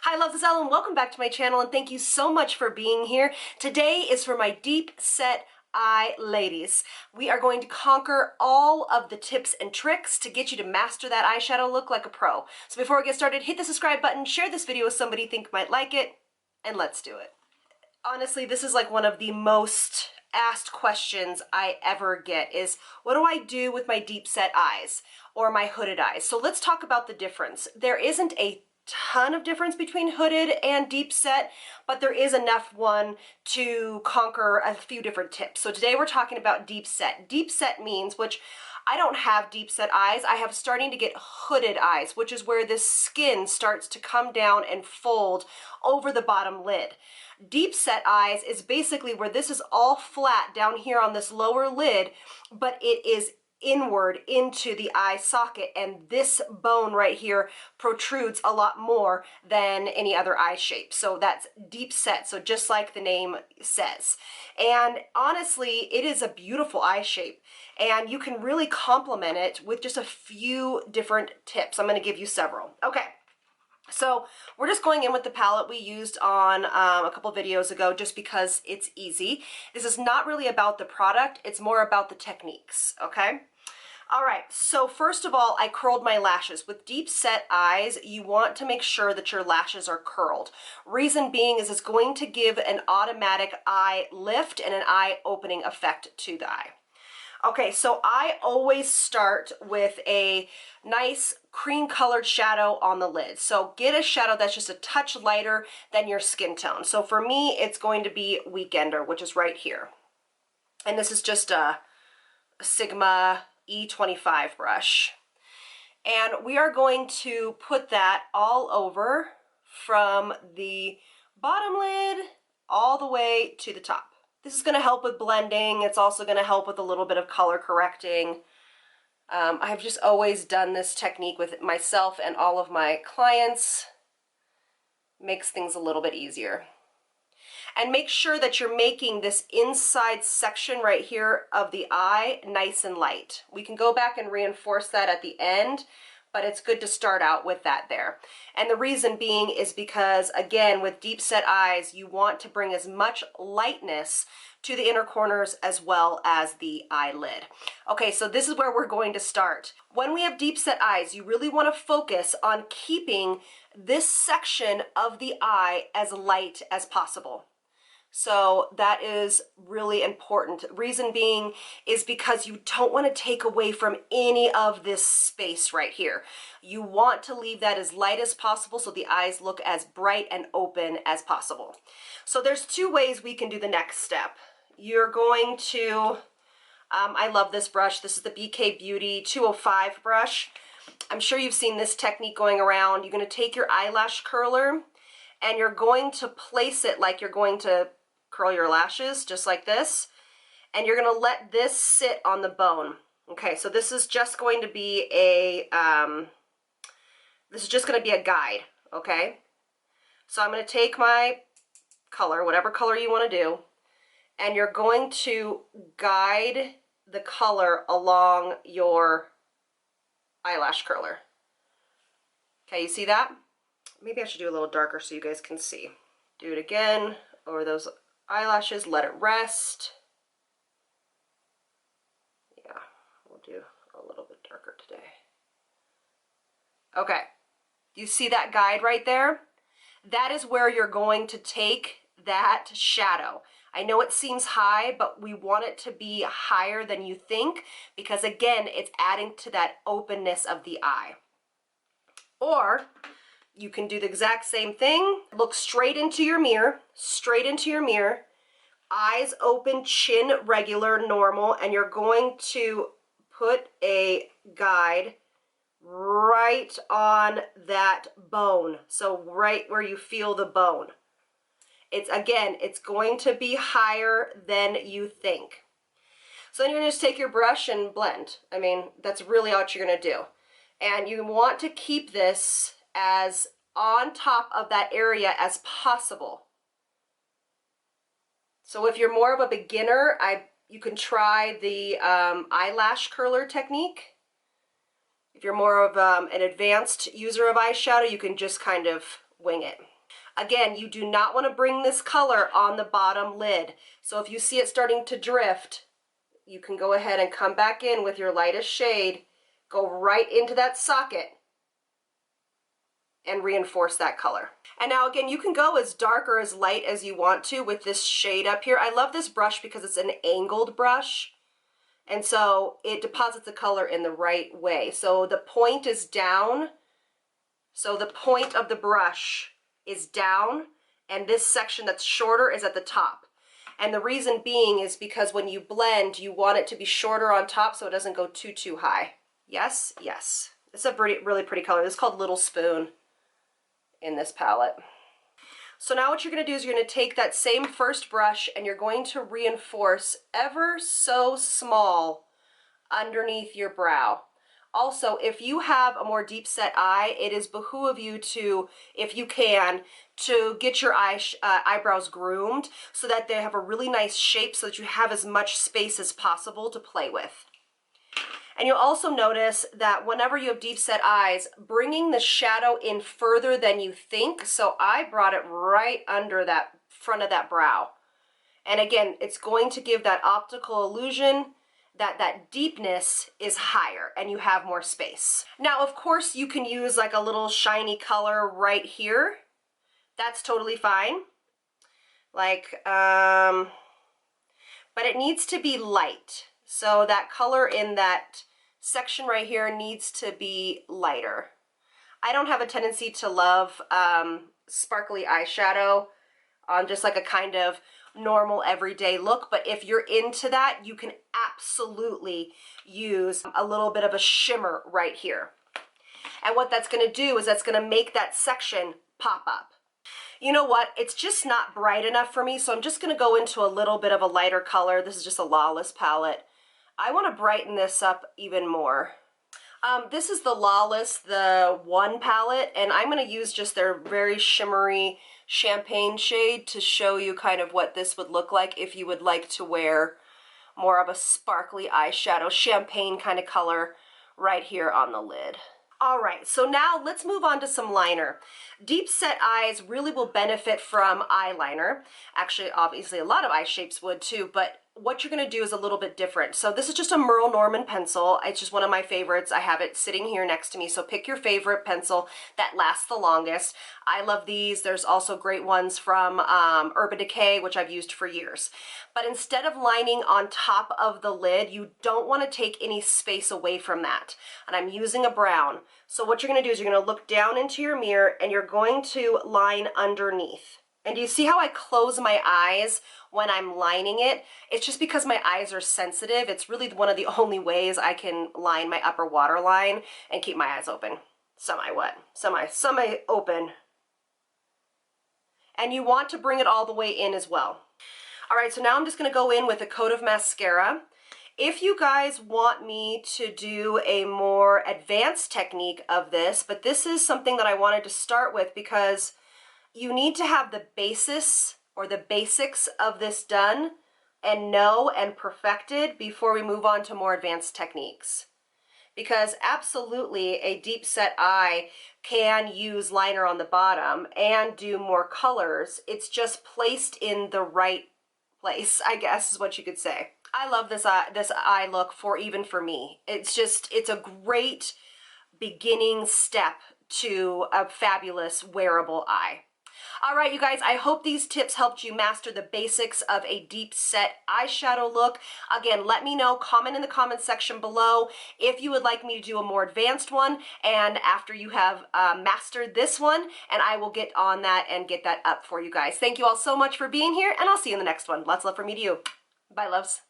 Hi loves, it's Elle and welcome back to my channel and thank you so much for being here. Today is for my deep set eye ladies. We are going to conquer all of the tips and tricks to get you to master that eyeshadow look like a pro. So before we get started, hit the subscribe button, share this video with somebody you think might like it, and let's do it. Honestly, this is like one of the most asked questions I ever get is, what do I do with my deep set eyes or my hooded eyes? So let's talk about the difference. There isn't a ton of difference between hooded and deep set, but there is enough one to conquer a few different tips. So today we're talking about deep set. Deep set means, which I don't have deep set eyes, I have starting to get hooded eyes, which is where this skin starts to come down and fold over the bottom lid. Deep set eyes is basically where this is all flat down here on this lower lid, but it is inward into the eye socket, and this bone right here protrudes a lot more than any other eye shape. So that's deep set, so just like the name says. And honestly, it is a beautiful eye shape, and you can really complement it with just a few different tips. I'm going to give you several. Okay. So we're just going in with the palette we used on a couple videos ago just because it's easy. This is not really about the product, it's more about the techniques, okay? All right, so first of all, I curled my lashes. With deep set eyes, you want to make sure that your lashes are curled. Reason being is it's going to give an automatic eye lift and an eye opening effect to the eye. Okay, so I always start with a nice cream colored shadow on the lid. So get a shadow that's just a touch lighter than your skin tone. So for me, it's going to be Weekender, which is right here. And this is just a Sigma E25 brush. And we are going to put that all over from the bottom lid all the way to the top. This is going to help with blending. It's also going to help with a little bit of color correcting. I've just always done this technique with myself and all of my clients. Makes things a little bit easier. And make sure that you're making this inside section right here of the eye nice and light. We can go back and reinforce that at the end, but it's good to start out with that there. And the reason being is because, again, with deep set eyes, you want to bring as much lightness to the inner corners as well as the eyelid. Okay, so this is where we're going to start. When we have deep set eyes, you really want to focus on keeping this section of the eye as light as possible. So that is really important. Reason being is because you don't want to take away from any of this space right here. You want to leave that as light as possible so the eyes look as bright and open as possible. So there's two ways we can do the next step. You're going to, I love this brush. This is the BK Beauty 205 brush. I'm sure you've seen this technique going around. You're going to take your eyelash curler and you're going to place it like you're going to curl your lashes, just like this, and you're going to let this sit on the bone. Okay, so this is just going to be a guide. Okay, so I'm going to take my color, whatever color you want to do, and you're going to guide the color along your eyelash curler. Okay, you see that? Maybe I should do a little darker so you guys can see. Do it again over those eyelashes, let it rest. Yeah, we'll do a little bit darker today. Okay, you see that guide right there? That is where you're going to take that shadow. I know it seems high, but we want it to be higher than you think because, again, it's adding to that openness of the eye. Or you can do the exact same thing. Look straight into your mirror, eyes open, chin regular, normal, and you're going to put a guide right on that bone. So right where you feel the bone. It's going to be higher than you think. So then you're going to just take your brush and blend. I mean, that's really what you're going to do. And you want to keep this as on top of that area as possible. So if you're more of a beginner, you can try the eyelash curler technique. If you're more of an advanced user of eyeshadow, you can just kind of wing it. Again, you do not want to bring this color on the bottom lid. So if you see it starting to drift, you can go ahead and come back in with your lightest shade, go right into that socket, and reinforce that color. And now again, you can go as dark or as light as you want to with this shade up here. I love this brush because it's an angled brush, and so it deposits the color in the right way. So the point is down, so the point of the brush is down, and this section that's shorter is at the top. And the reason being is because when you blend, you want it to be shorter on top so it doesn't go too high. Yes, yes. It's a really pretty color. This is called Little Spoon in this palette. So now what you're going to do is you're going to take that same first brush and you're going to reinforce ever so small underneath your brow. Also, if you have a more deep set eye, it is behoove you to, if you can, to get your eyebrows groomed so that they have a really nice shape so that you have as much space as possible to play with. And you'll also notice that whenever you have deep set eyes, bringing the shadow in further than you think. So I brought it right under that front of that brow. And again, it's going to give that optical illusion that that deepness is higher and you have more space. Now, of course, you can use like a little shiny color right here. That's totally fine. Like, but it needs to be light. So that color in that section right here needs to be lighter. I don't have a tendency to love sparkly eyeshadow on just like a kind of normal everyday look, but if you're into that, you can absolutely use a little bit of a shimmer right here. And what that's going to do is that's going to make that section pop up. You know what? It's just not bright enough for me, so I'm just going to go into a little bit of a lighter color. This is just a Lawless palette. I want to brighten this up even more. This is the Lawless, the 1 palette, and I'm going to use just their very shimmery champagne shade to show you kind of what this would look like if you would like to wear more of a sparkly eyeshadow, champagne kind of color right here on the lid. All right, so now let's move on to some liner. Deep set eyes really will benefit from eyeliner. Actually, obviously a lot of eye shapes would too, but what you're going to do is a little bit different. So this is just a Merle Norman pencil. It's just one of my favorites. I have it sitting here next to me. So pick your favorite pencil that lasts the longest. I love these. There's also great ones from Urban Decay, which I've used for years. But instead of lining on top of the lid, you don't want to take any space away from that. And I'm using a brown. So what you're going to do is you're going to look down into your mirror and you're going to line underneath. And do you see how I close my eyes when I'm lining it? It's just because my eyes are sensitive. It's really one of the only ways I can line my upper waterline and keep my eyes open. Semi-wet, semi-open. And you want to bring it all the way in as well. All right, so now I'm just going to go in with a coat of mascara. If you guys want me to do a more advanced technique of this, but this is something that I wanted to start with because you need to have the basis or the basics of this done and know and perfected before we move on to more advanced techniques. Because absolutely a deep set eye can use liner on the bottom and do more colors. It's just placed in the right place, I guess is what you could say. I love this eye look even for me. It's a great beginning step to a fabulous wearable eye. All right, you guys, I hope these tips helped you master the basics of a deep set eyeshadow look. Again, let me know, comment in the comment section below if you would like me to do a more advanced one, and after you have mastered this one, and I will get on that and get that up for you guys. Thank you all so much for being here, and I'll see you in the next one. Lots of love from me to you. Bye, loves.